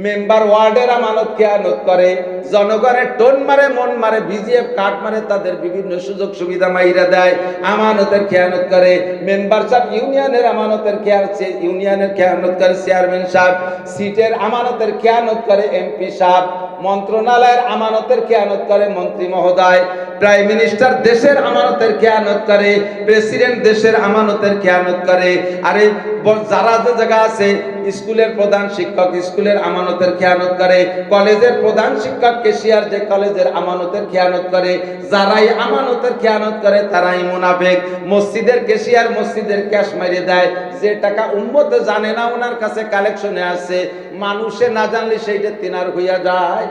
Member ওয়ার্ডের আমানত খেয়ানত করে, জনগণের টোন মারে, মন মারে, বিজিএফ কাট মারে, তাদের বিভিন্ন সুযোগ সুবিধা মাইরা দেয়, আমানতের খেয়ানত করে। মেম্বার সাহেব ইউনিয়নের আমানতের ইউনিয়নের খেয়ানত করে চেয়ারম্যান সাহেব, সিটের আমানতের খেয়ানত করে এমপি সাহেব, মন্ত্রণালয়ের আমানতের খেয়ানত করে মন্ত্রী মহোদয়, প্রাইম মিনিস্টার দেশের আমানতের খেয়ানত করে, প্রেসিডেন্ট দেশের আমানতের খেয়ানত করে। আরে যারা যে জায়গা আছে, স্কুলের প্রধান শিক্ষক স্কুলের আমানতের খেয়ানত করে, কলেজের প্রধান শিক্ষক কেশিয়ার যে কলেজের আমানতের খেয়ানত করে। যারাই আমানতের খেয়ানত করে তারাই মুনাফিক। মসজিদের কেশিয়ার মসজিদের ক্যাশ মারিয়ে দেয়, যে টাকা উম্মত জানে না ওনার কাছে কালেকশনে আছে, মানুষে না জানলে সেইটা তিনার হইয়া যায়।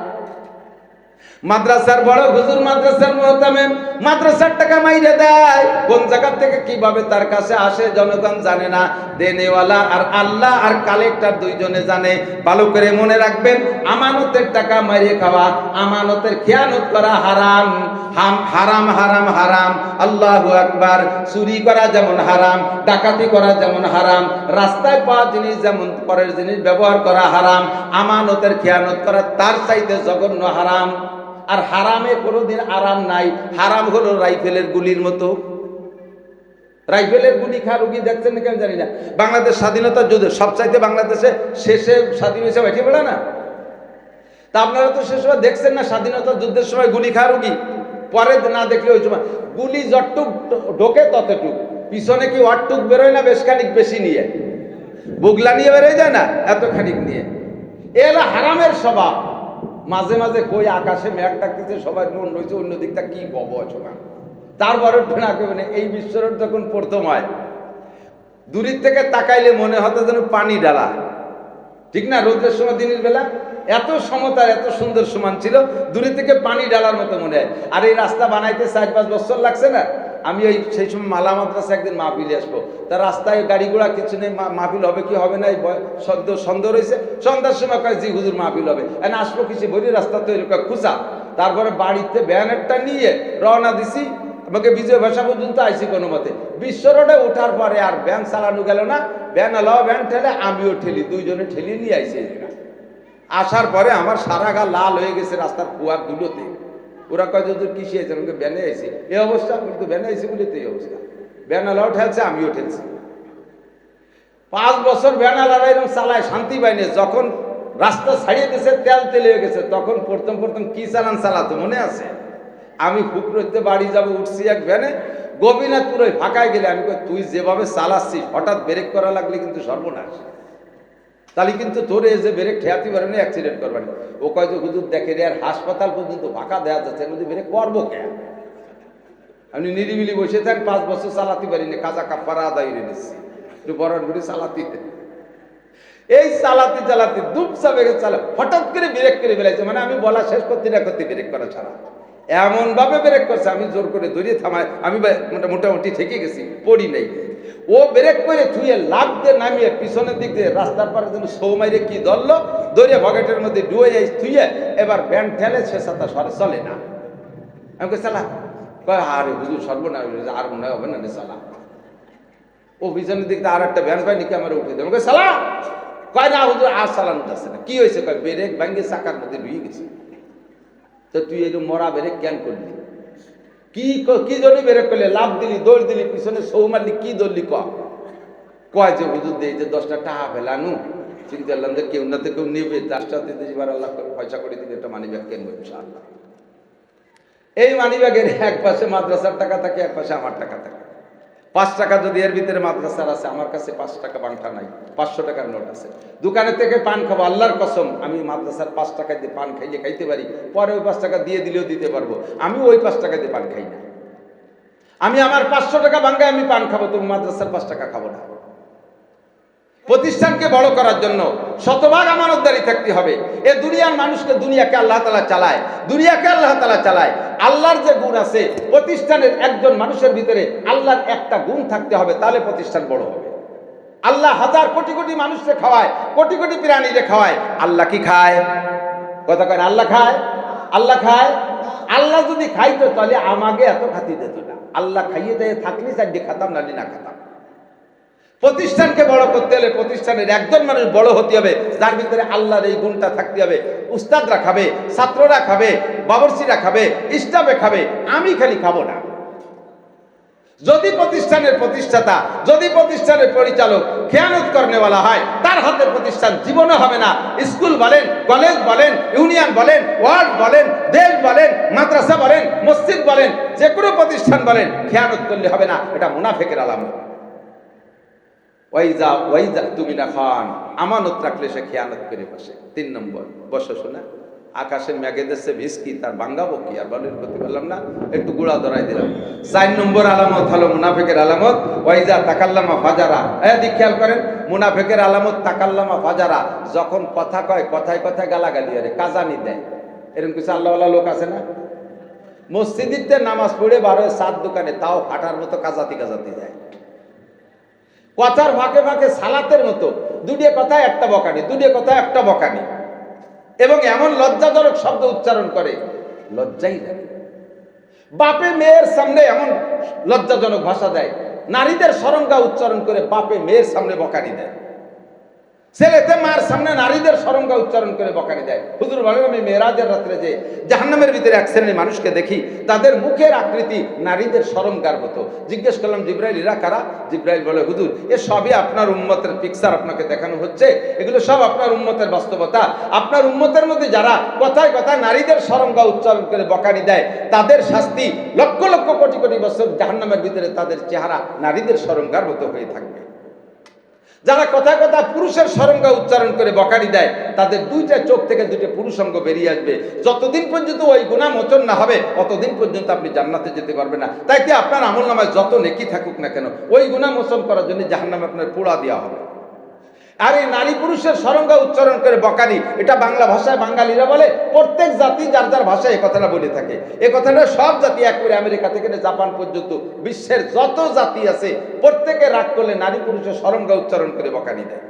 মাদ্রাসার বড় হুজুর, মাদ্রাসার মুহতামিম মাদ্রাসার টাকা মাইরে দেয়, কোন জায়গা থেকে কিভাবে তার কাছে আসে জনগণ জানে না। দেনেওয়ালা আর আল্লাহ আর কালেক্টর দুইজনে জানে। ভালো করে মনে রাখবেন, আমানতের টাকা মাইরে খাওয়া, আমানতের খেয়ানত করা হারাম। হারাম হারাম হারাম। আল্লাহু আকবার। চুরি করা যেমন হারাম, ডাকাতি করা যেমন হারাম, রাস্তায় পাওয়া জিনিস যেমন পরের জিনিস ব্যবহার করা হারাম, আমানতের খেয়ানত করা তার চাইতে জঘন্য হারাম। আর হারামে কোনোদিন আরাম নাই। হারাম হলো রাইফেলের গুলির মতো। রাইফেলের গুলি খা রুগী দেখছেন না কেন জানি না। বাংলাদেশ স্বাধীনতার যুদ্ধে সবচাইতে বাংলাদেশে শেষে স্বাধীন হয়েছে বেঠে পড়ে না। তা আপনারা তো সে সময় দেখছেন না, স্বাধীনতার যুদ্ধের সময় গুলি খা রুগী, পরে না দেখলে ওই সময় গুলি যতটুক ঢোকে ততটুক, পিছনে কি অটটুক বেরোয় না বেশ খানিক বেশি নিয়ে, বুগলা নিয়ে বেরোয় যায় না এত খানিক নিয়ে। এলা হারামের স্বভাব। মাঝে মাঝে কই আকাশে মেঘ ডাকতেছে, সবাই মন রয়েছে অন্য দিকটা কি বব অচনা। তারপরে এই বিশ্বরোড যখন প্রথম হয়, দূরের থেকে তাকাইলে মনে হতো যেন পানি ডালা, ঠিক না? রোদের সময় দিনের বেলা এত সমতার এত সুন্দর সমান ছিল, দূরে থেকে পানি ডালার মতো মনে হয়। আর এই রাস্তা বানাইতে 4-5 বছর লাগছে না। আমি ওই সেই সময় মালা মাদ্রাসা একদিন মাহফিলে আসবো, তার রাস্তায় গাড়ি ঘোড়া কিছু নেই, মাহফিল হবে কি হবে না এই সন্দেহ রয়েছে। সন্ধ্যার সময় কয় জি হুজুর মাহফিল হবে, আসবো কিছু ভরি রাস্তা তৈরি খুঁজা। তারপরে বাড়িতে ব্যানারটা নিয়ে রওনা দিছি, আমাকে বিজয় ভাষা পর্যন্ত আইসি কোনো মতে। বিশ্ব রোডে ওঠার পরে আর ভ্যান চালানো গেল না, ভ্যান আলাও ভ্যান ঠেলে, আমিও ঠেলি, দুইজনে ঠেলিয়ে নিয়ে আইসি। আসার পরে আমার সারা গা লাল হয়ে গেছে রাস্তার কুয়ার দুটোতে। ওরা কয় যদি কিসে হয়েছে, আমাকে ব্যানে আইসি এই অবস্থা, আমি তো ব্যানে আইসি বলে তো এই অবস্থা। ব্যানালাও ঠেলছে, আমিও ঠেলছি। 5 বছর ব্যানালারা এরকম চালায়, শান্তি পাইনি। যখন রাস্তা ছাড়িয়ে দিয়েছে, তেল হয়ে গেছে, তখন প্রথম কি চালাতো মনে আছে? আমি ফুকরতে বাড়ি যাবো, উঠছি এক ভ্যানে, গোপীনাথপুর ওই ফাঁকায় গেলে আমি কই তুই যেভাবে চালাচ্ছিস, হঠাৎ ব্রেক করা লাগলে কিন্তু সর্বনাশ, তাহলে কিন্তু তোর এই যে ব্রেক ঠেয়াতে পারে না, অ্যাক্সিডেন্ট করবানি। ও কয় যে হুজুর দেখে রে, আর হাসপাতাল পর্যন্ত ফাঁকা দেওয়া যাচ্ছে, এর মধ্যে ব্রেক করবো কেন? আমি নিরিবিলি বসে থাকি, 5 বছর চালাতে পারিনি, কাজা কাপড় আদায় নিচ্ছি, একটু বরণ করে চালাতে। এই চালাতে দুপসা বেগে চালা, হঠাৎ করে ব্রেক করে বেড়াইছে, মানে আমি বলা শেষ করতে না করতে ব্রেক করা ছাড়া এমন ভাবে ব্রেক করছে, আমি জোর করে ধরিয়ে থামায়, আমি মোটামুটি ঠেকে গেছি, পড়ি নাই। ও ব্রেক করে ছুঁয়ে লাভ দিয়ে নামিয়ে পিছনের দিক দিয়ে রাস্তার পারে যেন সৌ মাইরে কি ধরলো, ধরিয়ে পকেটের মধ্যে ডুয়ে যাই থুয়ে, এবার ব্যান্ড ঠেলে সে সাথে সরে চলে না। আমি কই চালা, কয় আরে হুজুর সর্বনাশ, আর মনে হয় হবে না রে চালা। ও পিছনের দিক দিয়ে আর একটা ভ্যান পাই নাকি আমার উঠে দেবে, কয় চালা, কয় না হুজুর আর চালানো যাচ্ছে না। কি হয়েছে? কয় ব্রেক ভাঙ্গে চাকার মধ্যে ঢুয়ে গেছে। তো তুই এই মরা ব্রেক কেন করলি? কি জন্য ব্রেক করলে? লাভ দিলি, দৌড় দিলি, পিছনে সৌ মারলি, কি ধরলি? কয় যে হুজুর দিয়ে যে 10টা টাকা ফেলানু, চিন্তা করলাম যে কেউ না তো কেউ নেবে, তার সাথে এবার আল্লাহ পয়সা করে দিলে একটা মানি ব্যাগ কিনবো ইনশাআল্লাহ। এই মানি ব্যাগের এক পাশে মাদ্রাসার টাকা থাকে, এক পাশে আমার টাকা থাকে। 5 টাকা যদি এর ভিতরে মাদ্রাসার আছে, আমার কাছে 5 টাকা বাংটা নাই, 500 টাকার নোট আছে। দোকানে থেকে পান খাবো, আল্লাহর কসম আমি মাদ্রাসার 5 টাকা দিয়ে পান খাইতে পারি, পরে ওই 5 টাকা দিয়ে দিলেও দিতে পারবো। আমি ওই 5 টাকা দিয়ে পান খাই না। আমি আমার 500 টাকা ভাঙ্গায় আমি পান খাবো, তুমি মাদ্রাসার 5 টাকা খাবো না। প্রতিষ্ঠানকে বড় করার জন্য শতভাগ আমানতদারি থাকতে হবে। এ দুনিয়ার মানুষকে, দুনিয়াকে আল্লাহ তাআলা চালায়, দুনিয়াকে আল্লাহ তাআলা চালায়। আল্লাহর যে গুণ আছে, প্রতিষ্ঠানের একজন মানুষের ভিতরে আল্লাহর একটা গুণ থাকতে হবে, তাহলে প্রতিষ্ঠান বড় হবে। আল্লাহ হাজার কোটি কোটি মানুষকে খাওয়ায়, কোটি কোটি প্রাণীকে খাওয়ায়, আল্লাহ কি খায়? কথা কয় আল্লাহ খায়? আল্লাহ খায়? আল্লাহ যদি খাইতো তাহলে আমাকে এত খাতি দিত না। আল্লাহ খাইয়ে দেয়, থাকলে চারটে খাতাম, নালি না খাতাম। প্রতিষ্ঠানকে বড় করতে হলে প্রতিষ্ঠানের একজন মানুষ বড় হতে হবে, যার ভিতরে আল্লাহর এই গুণটা থাকতে হবে। উস্তাদরা খাবে, ছাত্ররা খাবে, বাবরচিরা খাবে, স্টাফে খাবে, আমি খালি খাবো না। যদি প্রতিষ্ঠানের প্রতিষ্ঠাতা, যদি প্রতিষ্ঠানের পরিচালক খেয়ানত করনেওয়ালা হয়, তার হাতে প্রতিষ্ঠান জীবনে হবে না। স্কুল বলেন, কলেজ বলেন, ইউনিয়ন বলেন, ওয়ার্ড বলেন, দেশ বলেন, মাদ্রাসা বলেন, মসজিদ বলেন, যে কোনো প্রতিষ্ঠান বলেন, খেয়ানত করলে হবে না। এটা মুনাফিকের আলামত। ওয়াইজা ওয়াইজা তুমি না খান, আমানত রাখলে সে খেয়ানত করে বসে। 3 নম্বর, বসো শোনা, আকাশে মেঘে দেশে ভিসকি, তার ভাঙ্গাবো কি আর বলের প্রতি বললাম না, একটু গুড়া ধরাই দিলাম। 4 নম্বর আলামত হলো মুনাফিকের আলামত, ওয়াইজা তাকাল্লামা ফাজারা। এদিক খেয়াল করেন, মুনাফিকের আলামত তাকাল্লামা ফাজারা, যখন কথা কয় কথায় কথায় গালাগালি আরে কাজানি দেয়। এরকম কিছু আল্লাহওয়ালা লোক আছে না? মসজিদিতে নামাজ পড়ে বার হয়ে 7 দোকানে, তাও হাঁটার মতো কাজাতি কাজাতি যায়। কথার ফাঁকে ফাঁকে সালাতের মতো, দুটিয়ে কথায় একটা বকানি, দুটিয়ে কথায় একটা বকানি, এবং এমন লজ্জাজনক শব্দ উচ্চারণ করে, লজ্জাই লাগে। বাপে মেয়ের সামনে এমন লজ্জাজনক ভাষা দেয়, নারীদের শরমগাহ উচ্চারণ করে বাপে মেয়ের সামনে বকানি দেয়, ছেলেতে মার সামনে নারীদের শরমগাহ উচ্চারণ করে বকানি দেয়। হুজুর বলেন, আমি মেরাজের রাত্রে যে জাহান্নামের ভিতরে এক শ্রেণীর মানুষকে দেখি, তাদের মুখের আকৃতি নারীদের শরমগার মতো। জিজ্ঞেস করলাম, জিব্রাইল এরা কারা? জিব্রাইল বলে, হুজুর এ সবই আপনার উম্মতের পিকচার আপনাকে দেখানো হচ্ছে, এগুলো সব আপনার উম্মতের বাস্তবতা। আপনার উম্মতের মধ্যে যারা কথায় কথায় নারীদের শরমগাহ উচ্চারণ করে বকানি দেয়, তাদের শাস্তি লক্ষ লক্ষ কোটি কোটি বছর জাহান্নামের ভিতরে তাদের চেহারা নারীদের শরমগার মতো হয়ে থাকবে। যারা কথায় কথা পুরুষের শরমগাহ উচ্চারণ করে বকানি দেয়, তাদের 2টা চোখ থেকে 2টা পুরুষাঙ্গ বেরিয়ে আসবে। যতদিন পর্যন্ত ওই গুনাহ মোচন না হবে, ততদিন পর্যন্ত আপনি জান্নাতে যেতে পারবেন না। তাই কি আপনার আমলনামায় যত নেকি থাকুক না কেন, ওই গুনাহ মোচন করার জন্য জাহান্নামে আপনার পোড়া দেওয়া হবে। আর এই নারী পুরুষের শরমগাহ উচ্চারণ করে বকানি, এটা বাংলা ভাষায় বাঙালিরা বলে, প্রত্যেক জাতি যার যার ভাষায় এই কথাটা বলে থাকে। এই কথাটা সব জাতি এক করে, আমেরিকা থেকে জাপান পর্যন্ত বিশ্বের যত জাতি আছে, প্রত্যেকে রাগ করলে নারী পুরুষের শরমগাহ উচ্চারণ করে বকানি দেয়।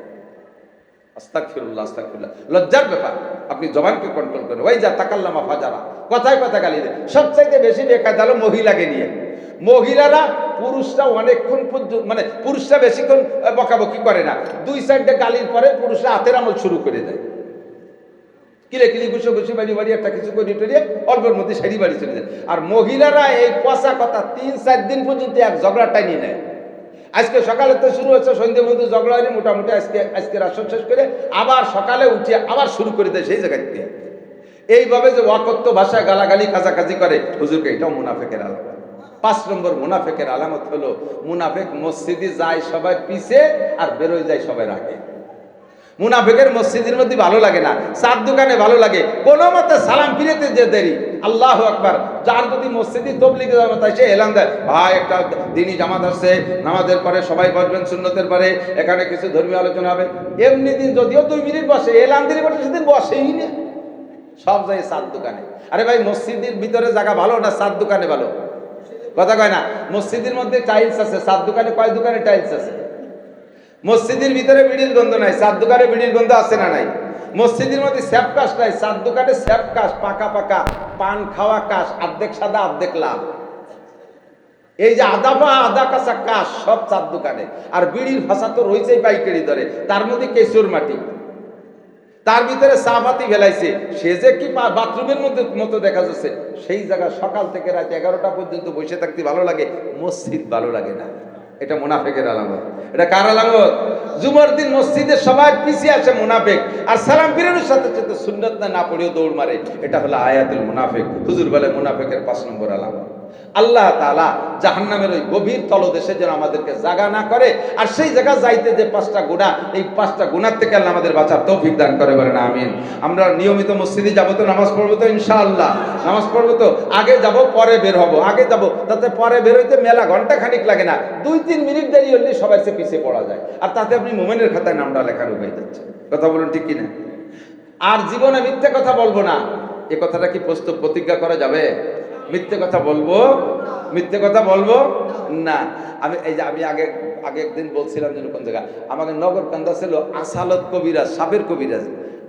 আস্তাগফিরুল্লাহ, আস্তাগফিরুল্লাহ, লজ্জার ব্যাপার। আপনি জবানকে কন্ট্রোল করেন। ওই যা তাকাল্লামা ফাজারা, কথায় কথা গালি দেয়। সবচাইতে বেশি বেকায়দা হলো মহিলাকে নিয়ে। মহিলারা, পুরুষরা অনেকক্ষণ পর্যন্ত, মানে পুরুষরা বেশিক্ষণ বকাবকি করে না, 2 সাইডে গালির পরে পুরুষরা হাতের আমল শুরু করে দেয়, কিলে কিলি ঘুষো ঘুষি বাড়ি বাড়ি একটা কিছু করে টরিয়ে অল্পের মধ্যে সারি বাড়ি চলে যায়। আর মহিলারা এই পচা কথা 3-4 দিন পর্যন্ত এক ঝগড়া টাইনিয়ে নেয়। আজকে সকালে তো শুরু হচ্ছে, সন্ধ্যে মধ্যে ঝগড়া হয়ে মোটামুটি আজকে রাসন শেষ করে আবার সকালে উঠিয়ে আবার শুরু করে দেয় সেই জায়গা থেকে। এইভাবে যে ওয়াকত্ব ভাষায় গালাগালি কাজাকাজি করে, হুজুরকে এটাও মুনাফিকের আলামত। 5 নম্বর মুনাফিকের আলামত হলো, মুনাফিক মসজিদে যায় সবাই পিছে আর বেরোয় যায় সবাই আগে। মুনাফিকের মসজিদের মধ্যে ভালো লাগে না, 4 দোকানে ভালো লাগে, কোনো মতে সালাম ফিরেতে যে দেরি। আল্লাহু আকবার। যার যদি মসজিদে তবলিগি জামাত আসে, এলান দেয়, ভাই একটা দিনই জামাত আসছে, নামাজের পরে সবাই বসবেন, সুন্নতের পরে এখানে কিছু ধর্মীয় আলোচনা হবে। এমনি দিন যদিও 2 মিনিট বসে, এলান দিনই বসে, সেদিন বসেই না, সব যায় 4 দোকানে। আরে ভাই, মসজিদের ভিতরে জায়গা ভালো না 4 দোকানে ভালো? কথা কয় না। মসজিদের মধ্যে টাইলস আছে, 4 দোকানে কয় দোকানে টাইলস আছে? মসজিদের ভিতরে বিড়ির গন্ধ নাই, 4 দোকানে বিড়ির গন্ধ আছে না নাই? মসজিদের মধ্যে স্যাপ কাশ নাই, 4 দোকানে স্যাপ কাশ, পাকা পাকা পান খাওয়া কাশ, অর্ধেক সাদা অর্ধেক লাল। এই যে আদা কাঁচা কাশ সব 4 দোকানে। আর বিড়ির ভাষা তো রয়েছেই পাইকারি দরে, তার মধ্যে কেশর মাটি, তার ভিতরে চাপাতি ফেলাইছে, সে যে কি বাথরুমের মধ্যে মতো দেখা যাচ্ছে। সেই জায়গা সকাল থেকে রাত 11টা পর্যন্ত বসে থাকতে ভালো লাগে, মসজিদ ভালো লাগে না। এটা মুনাফিকের আলামত। এটা কার আলামত? জুমার দিন মসজিদে সবাই পিছিয়ে আসে মুনাফিক, আর সালাম ফিরানোর সাথে সাথে সুন্নত না পড়েও দৌড় মারে। এটা হলো আয়াতুল মুনাফিক। হুজুর বলে মুনাফিকের 5 নম্বর আলামত। আল্লাহ তাআলা জাহান্নামের ওই গভীর তলদেশে যেন আমাদেরকে জায়গা না করে, আর সেই জায়গা যাইতে যে 5টা গুনাহ, এই 5টা গুনাহ থেকে আল্লাহ আমাদের বাঁচার তৌফিক দান করে, বলেন আমিন। আমরা নিয়মিত মসজিদে যাব তো, নামাজ পড়বো তো ইনশাআল্লাহ, নামাজ পড়বো তো। আগে যাব পরে বের হব, আগে যাব, তাতে পরে বের হইতে মেলা ঘন্টা খানিক লাগে না, 2-3 মিনিট দেরি হলে সবাই সে পিছিয়ে পড়া যায়, আর তাতে আপনি মুমিনের খাতায় নামটা লেখানো হয়ে যাচ্ছে। কথা বলুন ঠিক কিনা? আর জীবনে মিথ্যে কথা বলবো না, এ কথাটা কি প্রতিজ্ঞা করা যাবে? মিথ্যে কথা বলবো, মিথ্যে কথা বলবো না। আমি আগে একদিন বলছিলাম যে কোন জায়গা, আমাকে নগরকান্দা ছিল আসালত কবিরাজ, সাপের কবিরাজ।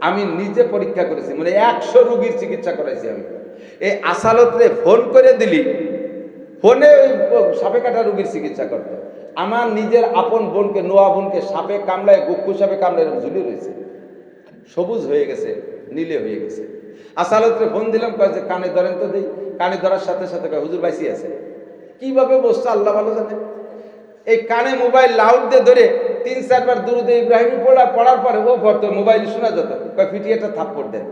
আমি নিজে পরীক্ষা করেছি, মানে 100 রোগীর চিকিৎসা করাইছি আমি। এই আসালতরে ফোন করে দিলি, ফোনে ওই সাপে কাটা রোগীর চিকিৎসা করতো। আমার নিজের আপন বোনকে, নোয়া বোনকে সাপে কামড়ায়, গুক্কু সাপে কামড়ায় এরকম ঝুলিয়ে রয়েছে, সবুজ হয়ে গেছে, নীলে হয়ে গেছে। আসালতে ফোন দিলাম, কয় যে কানে ধরেন তো দেই। কানে ধরার সাথে সাথে কয় হুজুর বাইসি আছে। কিভাবে বসছে আল্লাহ ভালো জানে। এই কানে মোবাইল লাউড দিয়ে ধরে 3-4 বার দুরুদে ইব্রাহিমী পড়ার পরে ও পড়তো, মোবাইল শোনা যেত। কয় পিটিয়ে একটা থাপ্পড় দেন।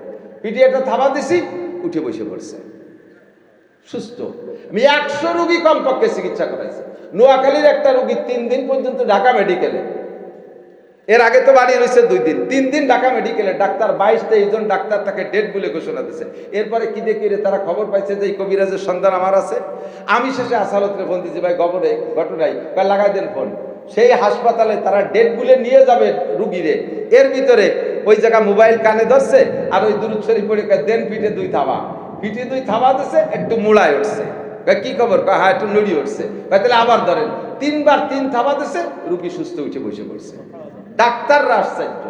পিটিয়ে একটা থাবা দিছি, উঠে বসে পড়ছে, সুস্থ। আমি 100 রোগী কমপক্ষে চিকিৎসা করাইছি। নোয়াখালীর একটা রোগী 3 দিন পর্যন্ত ঢাকা মেডিকেলে, এর আগে তো বাড়ি রয়েছে 2 দিন, 3 দিন ঢাকা মেডিকেলে। ডাক্তার 22-23 জন ডাক্তার তাকে ডেট বলে ঘোষণা দিচ্ছে। এরপরে কি দেখি রে, তারা খবর পাইছে যে এই কবিরাজের সন্ধান আমার আছে। আমি শেষে আসালতে ফোন দিচ্ছি, ভাই ঘটনাই লাগাই দেন ফোন। সেই হাসপাতালে তারা ডেট বলে নিয়ে যাবে রুগীরে, এর ভিতরে ওই জায়গা মোবাইল কানে ধরছে আর ওই দুরূদ শরীফ পড়ে দেন পিঠে 2 থাবা। পিঠে 2 থাবা দিচ্ছে, একটু মোড়ায় উঠছে। কি খবর? হ্যাঁ একটু নড়ি উঠছে। তাহলে আবার ধরেন, 3 বার 3 থাবা দিচ্ছে, রুগী সুস্থ উঠে বসে পড়ছে। ডাক্তাররা আশ্চর্য,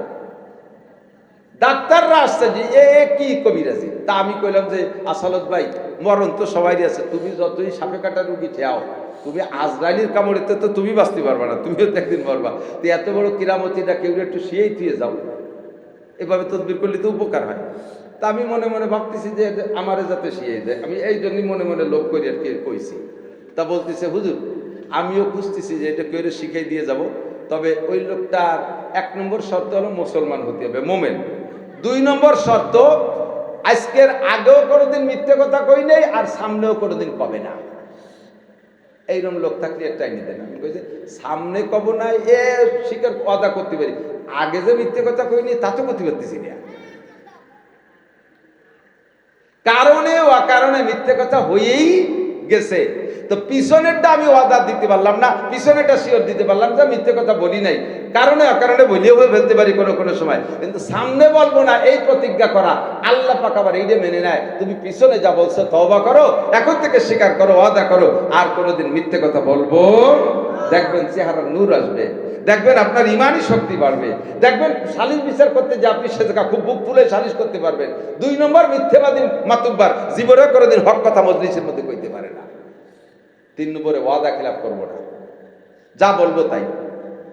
ডাক্তাররা আশ্চর্য, এ কি কবিরাজি। তা আমি কইলাম যে আসালত ভাই, মরণ তো সবাই আছে, তুমি যতই সাপে কাটা রুগী ঠেয়াও, তুমি আজরাইলের কামড়েতে তো তুমি বাঁচতে পারবা না, তুমিও তো একদিন মরবা। তো এত বড় কিরামতিটা কেউ একটু শিয়েই দিয়ে যাও, এভাবে তদবির করলে তো উপকার হয়। তা আমি মনে মনে ভাবতেছি যে আমারে যাতে শিয়ে দেয়, আমি এই জন্যই মনে মনে লোভ করি আর কি কইছি। তা বলতেছে হুজুর আমিও খুঁজতেছি যে এটা কেউ শিখাই দিয়ে যাব, তবে ওই লোকটার 1 নম্বর শর্ত হলো মুসলমান হতে হবে, মোমেন। 2 নম্বর শর্ত, আজকের আগেও কোনোদিন মিথ্যে কথা কই নেই আর সামনেও কোনোদিন কবে না। এইরকম লোক থাকলে একটাই নিতে না। আমি কইছি সামনে কব না, এ স্বীকার আদা করতে পারি, আগে যে মিথ্যে কথা কইনি তা তো করতে পারতেছি না। কারণে অকারণে মিথ্যে কথা হয়েই গেছে। তো পিছনেরটা আমি ওয়াদা দিতে পারলাম না, পিছনেরটা শিওর দিতে পারলাম যে মিথ্যে কথা বলি নাই। কারণে অকারণে বলিও ফেলতে পারি কোনো সময়, কিন্তু সামনে বলবো না এই প্রতিজ্ঞা করা আল্লাহ পাক আবার এইটা মেনে নেয়। তুমি পিছনে যা বলছো তওবা করো, এখন থেকে স্বীকার করো, ওয়াদা করো আর কোনোদিন মিথ্যে কথা বলবো। দেখবেন চেহারা নূর আসবে, দেখবেন আপনার ইমানি শক্তি বাড়বে, দেখবেন সালিশ বিচার করতে যে আপনি সে জায়গা খুব বুক ফুলে সালিশ করতে পারবেন। 2 নম্বর মিথ্যেবাদী মাতুব্বার জীবনে কোনোদিন হক কথা মজলিসের মধ্যে কইতে পারে না। 3 নম্বরে ওয়াদা খেলাফ করবো না, যা বলবো তাই,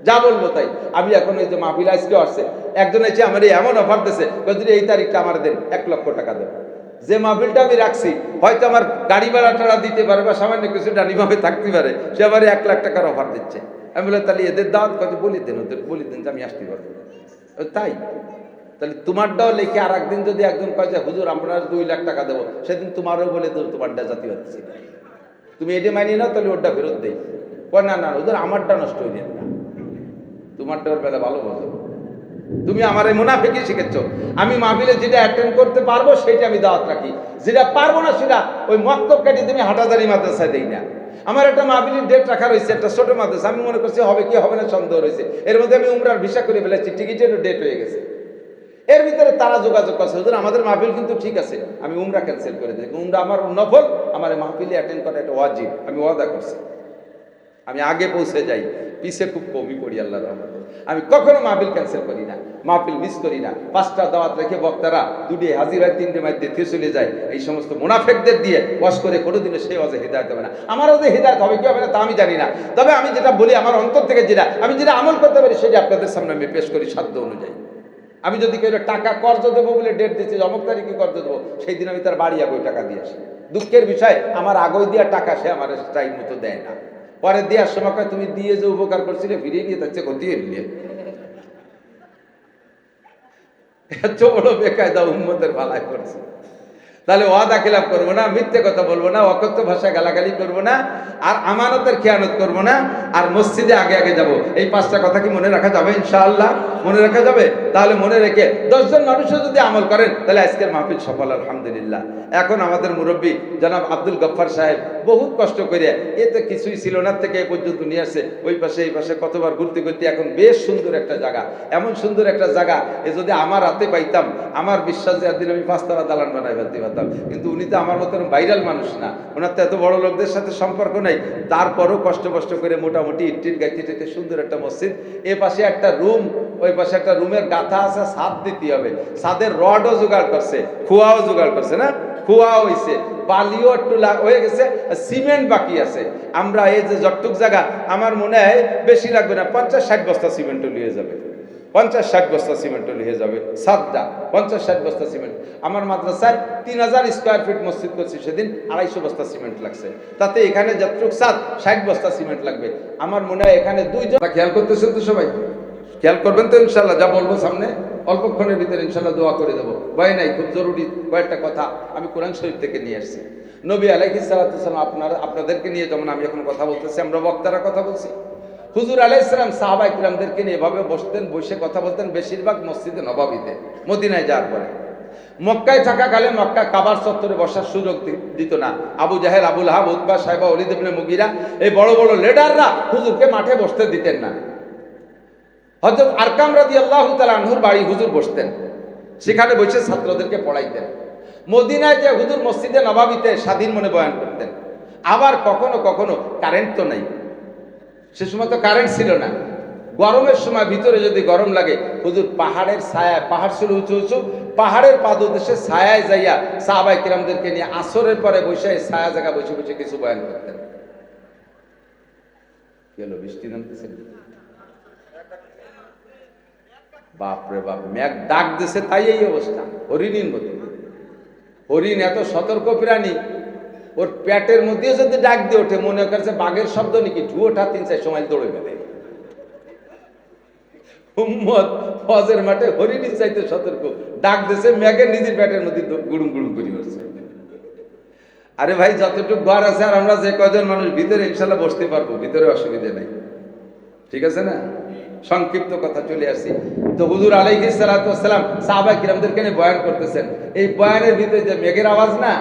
যা বলবো তাই। আমি এখন এই যে মাহফিল আজকেও আসছে, একজন এসে আমার এমন অফার দিয়েছে, যদি এই তারিখটা আমার দেন 1 লক্ষ টাকা দেন। যে মাহফিলটা আমি রাখছি হয়তো আমার গাড়ি ভাড়া টাড়া দিতে পারে বা সামান্য কিছু ডানিভাবে থাকতে পারে, সে আমার 1 লাখ টাকার অফার দিচ্ছে। আমি বলে তাহলে এদের দাওয়াত কথা বলি দেন, ওদের বলি দেন যে আমি আসতে পারবো। তাই তাহলে তোমারটাও লিখে আর একদিন যদি একজন কয় যে হুজুর আমরা 2 লাখ টাকা দেবো, সেদিন তোমারও বলে দেবো তোমারটা জাতি হচ্ছে, তুমি এটা মানিয়ে নাও, তাহলে ওটা ফেরত দেই। না না হুজুর আমারটা নষ্ট হয়ে যাবে না, তোমারটার বেলা ভালো বোঝো। তুমি আমার এই মুনাফিকি শিখেছ। আমি মাহফিলে যেটা অ্যাটেন্ড করতে পারবো সেটা আমি দাওয়াত রাখি, যেটা পারবো না সেটা ওই মক্তব কেটে তুমি হাটাজারি মাদ্রাসায় দেই না। আমার একটা মাহফিলের ডেট রাখা রয়েছে, একটা ছোট মাদ্রাসা, আমি মনে করছি হবে কি হবে না সন্দেহ রয়েছে। এর মধ্যে আমি উমরার ভিসা করে ফেলেছি, টিকিটেরও ডেট হয়ে গেছে। এর ভিতরে তারা যোগাযোগ করছে, হুজুর আমাদের মাহফিল কিন্তু ঠিক আছে, আমি উমরা ক্যান্সেল করে দিই। উমরা আমার নফল, আমার মাহফিলে অ্যাটেন্ড করা একটা ওয়াজিব, আমি ওয়াদা করছি। আমি আগে পৌঁছে যাই, পিছে খুব কমই পড়ি আল্লাহর রহমতে। আমি কখনো মাহফিল ক্যান্সেল করি না, মাহফিল মিস করি না। 5টা দাওয়াত রেখে বক্তারা 2টে হাজির হয়, 3টে মাইতে দিয়ে চলে যায়। এই সমস্ত মুনাফিকদের দিয়ে ওয়াজ করে কোনোদিনও সেই ওয়াজে হিদায়ত হবে না। আমারও যে হিদায়ত হবে কি হবে না তা আমি জানি না, তবে আমি যেটা বলি আমার অন্তর থেকে যেটা আমি যেটা আমল করতে পারি সেটা আপনাদের সামনে আমি পেশ করি সাধ্য অনুযায়ী। আমি যদি কেউ টাকা কর্জ দেবো বলে ডেট দিচ্ছি, অমুক তারিখে কর্জ দেবো, সেই দিন আমি তার বাড়ি আগে টাকা দিয়ে আসি। দুঃখের বিষয় আমার আগেই দেওয়া টাকা সে আমার টাইম মতো দেয় না। পরে দেওয়ার সময় তুমি দিয়ে যে উপকার করছিলে ফিরিয়ে নিয়ে তার চেয়ে ক্ষতি নিয়ে এত বড় বেকায়দা উম্মতের ভালাই করছে। তাহলে ওয়াদা খেলাফ করবো না, মিথ্যে কথা বলবো না, অকথ্য ভাষা গালাগালি করবো না, আর আমানতের খেয়ানত করবো না, আর মসজিদে আগে আগে যাব। এই 5টা কথা কি মনে রাখা যাবে? ইনশাআল্লাহ মনে রাখা যাবে। তাহলে মনে রেখে 10 জন মানুষও যদি আমল করেন তাহলে আজকের মাহফিল সফল আলহামদুলিল্লাহ। এখন আমাদের মুরব্বী জনাব আব্দুল গফফার সাহেব বহুত কষ্ট করে, এতে কিছুই ছিল না থেকে এ পর্যন্ত নিয়ে আসছে। ওই পাশে এই পাশে কতবার ঘুরতে ঘুরতে এখন বেশ সুন্দর একটা জায়গা, এমন সুন্দর একটা জায়গা এ যদি আমার হাতে পাইতাম, আমার বিশ্বাস যে একদিন আমি 5তলা দালান বানাই ফেলতে পারতাম। কিন্তু উনি তো আমার মতন ভাইরাল মানুষ না, ওনার তো এত বড় লোকদের সাথে সম্পর্ক নাই। তারপরও কষ্ট করে মোটামুটি ইট্টির গাইতে সুন্দর একটা মসজিদ, এ পাশে একটা রুম, ওই পাশে একটা রুমের গাথা আছে, ছাদ দিতে হবে, ছাদের রডও জোগাড় করছে, খোয়াও জোগাড় করছে না, কুয়া হয়েছে, বালিও একটু হয়ে গেছে, সিমেন্ট বাকি আছে। আমরা এই যে যতটুক জায়গা, আমার মনে হয় বেশি লাগবে না, 50-60 বস্তা সিমেন্টও নিয়ে যাবে, 50-60 বস্তা সিমেন্টও নিয়ে যাবে, সাতটা 50-60 বস্তা সিমেন্ট। আমার মাদ্রাসায় 3000 স্কোয়ার ফিট মসজিদ করছি, সেদিন 250 বস্তা সিমেন্ট লাগছে। তাতে এখানে যতটুক 60 বস্তা সিমেন্ট লাগবে। আমার মনে হয় এখানে দুইজন, খেয়াল করতেছেন তো সবাই? খেয়াল করবেন তো ইনশাল্লাহ? যা বলবো সামনে অল্পক্ষণের ভিতরে ইনশাল্লাহ দোয়া করে দেবো, ভয় নাই। খুব জরুরি কয়েকটা কথা আমি কোরআন শরীফ থেকে নিয়ে আসছি। নবী আলাইহিস সালাতু ওয়াস সালাম আপনাদেরকে নিয়ে, যেমন আমি এখন কথা বলতেছি, আমরা বক্তারা কথা বলছি, হুজুর আলাইহিস সালাম সাহাবায়ে কিরামদেরকে নিয়ে এভাবে বসতেন, বসে কথা বলতেন, বেশিরভাগ মসজিদে নববীতে। মদিনায় যাওয়ার পরে, মক্কায় থাকাকালে মক্কা কাবার চত্বরে বসার সুযোগ দিত না। আবু জাহেল, আবুল আহাব, উতবা, সাইবা, ওলীদ ইবনে মুগীরা, এই বড় বড় লিডাররা হুজুরকে মাঠে বসতে দিতেন না। হযরত আরকাম রাদিয়াল্লাহু তাআলা আনহুর বাড়ি হুজুর বসতেন, সেখানে বসে ছাত্রদেরকে পড়াইতেন। মদিনায় যে হুজুর মসজিদে নববীতে স্বাধীন মনে বয়ান করতেন। আবার কখনো কখনো, কারেন্ট তো নাই, সে সময় তো কারেন্ট ছিল না, গরমের সময় ভিতরে যদি গরম লাগে, হুজুর পাহাড়ের ছায়ায়, পাহাড় ছিল উঁচু উঁচু, পাহাড়ের পাদদেশে ছায়ায় যাইয়া সাহাবায়ে কিরামদেরকে নিয়ে আসরের পরে বসে ছায়া জায়গা বসে বসে কিছু বয়ান করতেন। কি হলো, বৃষ্টি নামতেছে? বাপরে বাপ, মেঘ ডাক দিছে, তাই এই অবস্থা। হরিণীর মতো, হরিণ এত সতর্ক প্রাণী, ওর পেটের মধ্যে যদি ডাক দিয়ে ওঠে, মনে করছে বাঘের শব্দ নাকি, ঢুয়োটা 3-4 সময় দৌড়ে গেলে। উম্মত হজের মাঠে হরিণীর চাইতে সতর্ক, ডাক দিছে, মেঘের নিজের পেটের মধ্যে গুড়ুম গুড়ুম করে উঠছে। আরে ভাই, যতটুকু ঘর আছে আর আমরা যে কজন মানুষ ভিতরে ইনশাল্লাহ বসতে পারবো, ভিতরে অসুবিধা নেই, ঠিক আছে না? সংক্ষিপ্ত কথা চলে আসি। তো হুজুর আলাইহিস সালাতু ওয়াস সালাম সাহাবায়ে কিরামদেরকে নিয়ে বয়ান করতেছেন। এই বয়ানের ভিতরে যে মেঘের আওয়াজ না,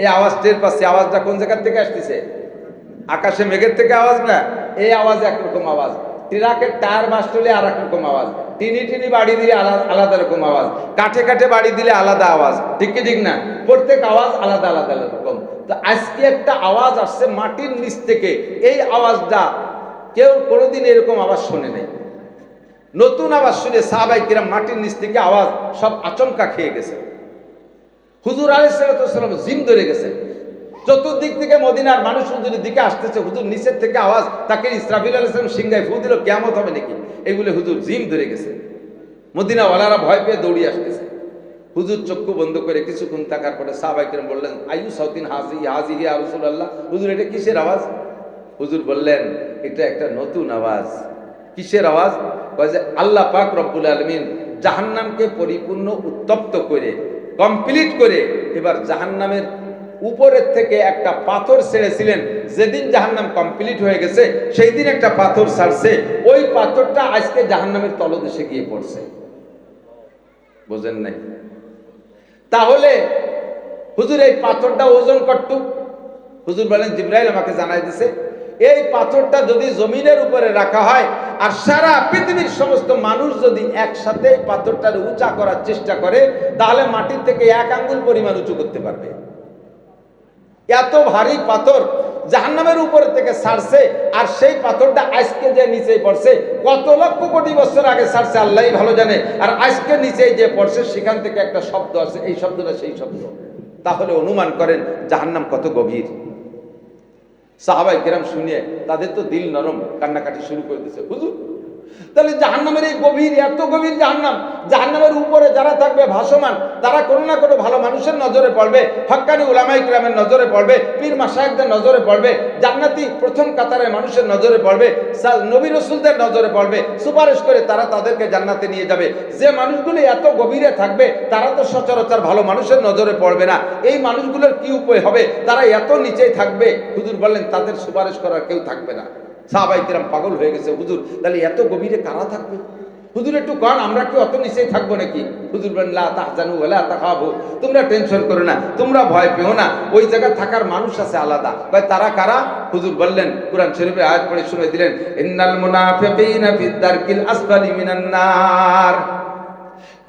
এই আওয়াজ টের পাচ্ছি। আওয়াজটা কোন জায়গা থেকে আসতেছে? আকাশে মেঘের থেকে আওয়াজ না, এই আওয়াজ একরকম আওয়াজ। ট্রাকের টায়ার বাস্টলে আর এক রকম আওয়াজ, টিনি টিনি বাড়ি দিলে আলাদা রকম আওয়াজ, কাঠে কাঠে বাড়ি দিলে আলাদা আওয়াজ, ঠিক কি ঠিক না? প্রত্যেক আওয়াজ আলাদা আলাদা রকম। তো আজকে একটা আওয়াজ আসছে মাটির নিচ থেকে, এই আওয়াজটা কেউ কোনোদিন এরকম আওয়াজ শোনে নাই। নতুন আওয়াজ শুনে সাহাবায়ে কিরাম মাটির নিচ থেকে আওয়াজ সব আচমকা খেয়ে গেছে। হুজুর আলাইহিস সালাতু ওয়াস সালাম জিম ধরে গেছে। চতুর্দিক থেকে মদিনার মানুষ হুজুরের দিকে আসতেছে, হুজুর নিচের থেকে আওয়াজ, তাকে ইসরাফিল আলাইহিস সালাম সিংহায় ফু দিল, কিয়ামত হবে নাকি, এগুলো হুজুর জিম ধরে গেছে। মদিনা ওয়ালারা ভয় পেয়ে দৌড়িয়ে আসতেছে। হুজুর চক্ষু বন্ধ করে কিছুক্ষণ থাকার পরে সাহাবায়ে কিরাম বললেন, আইয়ু সাউতিন হাজি হাজি ইয়া রাসূলুল্লাহ, হুজুর এটা কিসের আওয়াজ? হুজুর বললেন, এটা একটা নতুন আওয়াজ। কিসের আওয়াজ? কয় যে আল্লাহ পাক রব্বুল আলামিন জাহান্নামকে পরিপূর্ণ উত্তপ্ত করে, কমপ্লিট করে, এবার জাহান্নামের উপরের থেকে একটা পাথর ছেড়েছিলেন। যেদিন জাহান্নাম কমপ্লিট হয়ে গেছে, সেই দিন একটা পাথর ছাড়ছে, ওই পাথরটা আজকে জাহান্নামের তলদেশে গিয়ে পড়ছে। বোঝেন নাই? তাহলে হুজুর এই পাথরটা ওজন কতটুক? হুজুর বলেন, জিবরাইল আমাকে জানাই দিছে, এই পাথরটা যদি জমিনের উপরে রাখা হয় আর সারা পৃথিবীর সমস্ত মানুষ যদি একসাথে এই পাথরটার উঁচা করার চেষ্টা করে, তাহলে মাটির থেকে 1 আঙ্গুল পরিমাণ উঁচু করতে পারবে। এত ভারী পাথর জাহান্নামের উপরে থেকে ছাড়ছে, আর সেই পাথরটা আজকে যে নিচে পড়ছে, কত লক্ষ কোটি বছর আগে ছাড়ছে আল্লাহই ভালো জানে। আর আজকে নিচে যে পড়ছে, সেখান থেকে একটা শব্দ আছে, এই শব্দটা সেই শব্দ। তাহলে অনুমান করেন জাহান্নাম কত গভীর। সাহাবায়ে কেরাম শুনিয়ে তাদের তো দিল নরম, কান্নাকাটি শুরু করে দিয়েছে। হুজুর, তাহলে জাহান্নামের এই গভীর, এত গভীর জাহান্নাম, জাহান্নামের উপরে যারা থাকবে ভাসমান, তারা কোনো না কোনো ভালো মানুষের নজরে পড়বে, হক্কানি উলামায়ে কিরামের নজরে পড়বে, পীর মাশায়েখদের নজরে পড়বে, জান্নাতি প্রথম কাতারের মানুষের নজরে পড়বে, নবী রাসূলদের নজরে পড়বে, সুপারিশ করে তারা তাদেরকে জান্নাতে নিয়ে যাবে। যে মানুষগুলো এত গভীরে থাকবে, তারা তো সচরাচর ভালো মানুষের নজরে পড়বে না। এই মানুষগুলোর কি উপায় হবে? তারা এত নিচেই থাকবে। হুজুর বললেন, তাদের সুপারিশ করার কেউ থাকবে না। সাহাবায়ে কিরাম পাগল হয়ে গেছে, হুজুর তাহলে এত গভীরে কারা থাকবে? হুজুর একটু কন, আমরা কি অত নিচেই থাকবো নাকি? হুজুর বলেন, লা তাহজানু ওয়ালা তাখাফু, তোমরা টেনশন করো না, তোমরা ভয় পেও না, ওই জায়গায় থাকার মানুষ আছে আলাদা। ভাই তারা কারা? হুজুর বললেন, কোরআন শরীফের আয়াত পড়ে শুনিয়ে দিলেন, ইন্নাল মুনাফিকিনা ফিদ দারকিল আসফালি মিনান নার,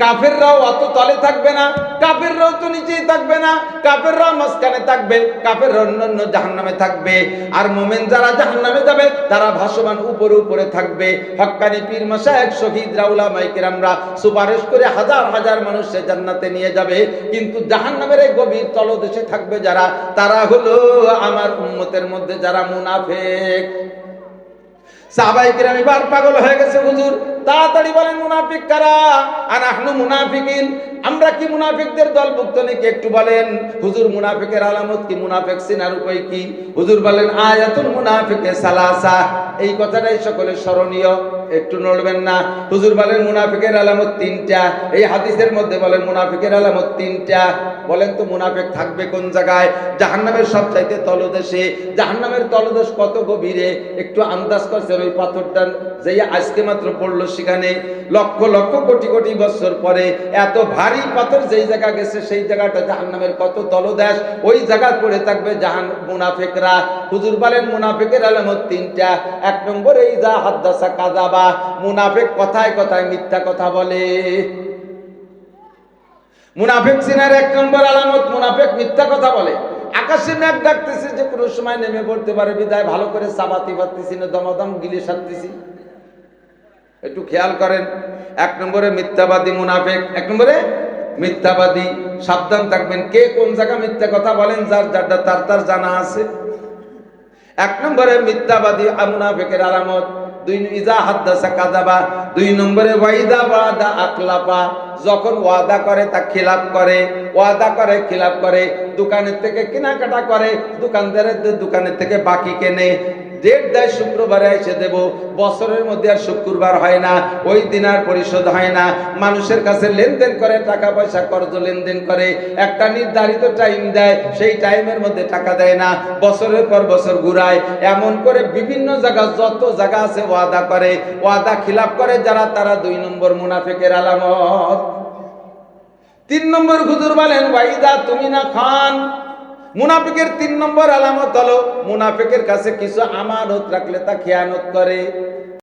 কাফেররাও অত তলে থাকবে না, কাফেররাও তো নিচেই থাকবে না, কাফেররাও মাঝখানে থাকবে, কাফেররা অন্যান্য জাহান্নামে থাকবে। আর মুমিন যারা জাহান্নামে যাবে তারা ভাসমান উপরে উপরে থাকবে। হক্কানি পীর মাশায়েখ শহীদরা উলামায়ে কেরামরা সুপারিশ করে হাজার হাজার মানুষকে জান্নাতে নিয়ে যাবে, কিন্তু জাহান্নামের এই গভীর তলদেশে থাকবে যারা, তারা হলো আমার উম্মতের মধ্যে যারা মুনাফিক। সাহাবায়ে কেরাম এবার পাগল হয়ে গেছে, হুজুর তাড়াতাড়ি বলেন মুনাফিক কারা? আনাহনু মুনাফিকিন, আমরা কি মুনাফিকদের দলভুক্ত নাকি একটু বলেন। হুজুর মুনাফিকের আলামত কি, মুনাফিক চিনার উপায় কি? হুজুর বলেন আয়াতুল মুনাফিকে সালাসা, এই কথাটাই সকলে স্মরণীয়, একটু নড়বেন না। হুজুর বলেন মুনাফিকের আলামত তিনটা, এই হাদিসের মধ্যে বলেন মুনাফিকের আলামত তিনটা। বলেন তো মুনাফিক থাকবে কোন জায়গায়? জাহান্নামের সবচাইতে তলদেশে। জাহান্নামের তলদেশ কত গভীরে একটু আন্দাজ করছেন? ওই পাথরটা যে আজকে মাত্র পড়লো, সেখানে লক্ষ লক্ষ কোটি কোটি বছর পরে এত ভারী পাথর যেই জায়গা গেছে, সেই জায়গাটা জাহান্নামের কত তলদেশ, ওই জায়গা পড়ে থাকবে মুনাফিকরা। হুজুর বলেন মুনাফিকের আলামত তিনটা। এক নম্বরে ইজা হাদ্দাসা কাযাবা, মুনাফিক কথায় কথায় মিথ্যা কথা বলে। মুনাফিক চিনার এক নম্বর আলামত, মুনাফিক মিথ্যা কথা বলে। আকাশে মেঘ ডাকতেছে যে কোনো সময় নেমে পড়তে পারে, বিদায় ভালো করে চাবাতে পারতেছি না, দমাদম গিলে সারতেছি। একটু খেয়াল করেন, এক নম্বরে মিথ্যাবাদী মুনাফিক, এক নম্বরে মিথ্যাবাদী। সাবধান থাকবেন কে কোন জায়গা মিথ্যা কথা বলেন, যার যারটা তার তার জানা আছে। এক নম্বরে মিথ্যাবাদী মুনাফিকের আলামত। দুই ইজা হাদ্দাসা কাযাবা, দুই নম্বরে ওয়াইদা ওয়াদা আখলাফা, যখন ওয়াদা করে তা খিলাফ করে, ওয়াদা করে খিলাফ করে। দোকানের থেকে কেনাকাটা করে, দোকানদারের দোকানের থেকে বাকি কেনে, ডেট দেয় শুক্রবারে এসে দেব, বছরের মধ্যে আর শুক্রবার হয় না, ওই দিন আর পরিশোধ হয় না। মানুষের কাছে লেনদেন করে, টাকা পয়সা কর্জ লেনদেন করে, একটা নির্ধারিত টাইম দেয়, সেই টাইমের মধ্যে টাকা দেয় না, বছরের পর বছর ঘুরায়। এমন করে বিভিন্ন জায়গা, যত জায়গা আছে ওয়াদা করে, ওয়াদা খিলাফ করে যারা, তারা দুই নম্বর মুনাফিকের আলামত। তিন নম্বর হুজুর বলেন ওয়াইদা তুমিনা খান, মুনাফিকের তিন নম্বর আলামত হলো মুনাফিকের কাছে কিছু আমানত রাখলে তা খেয়ানত করে।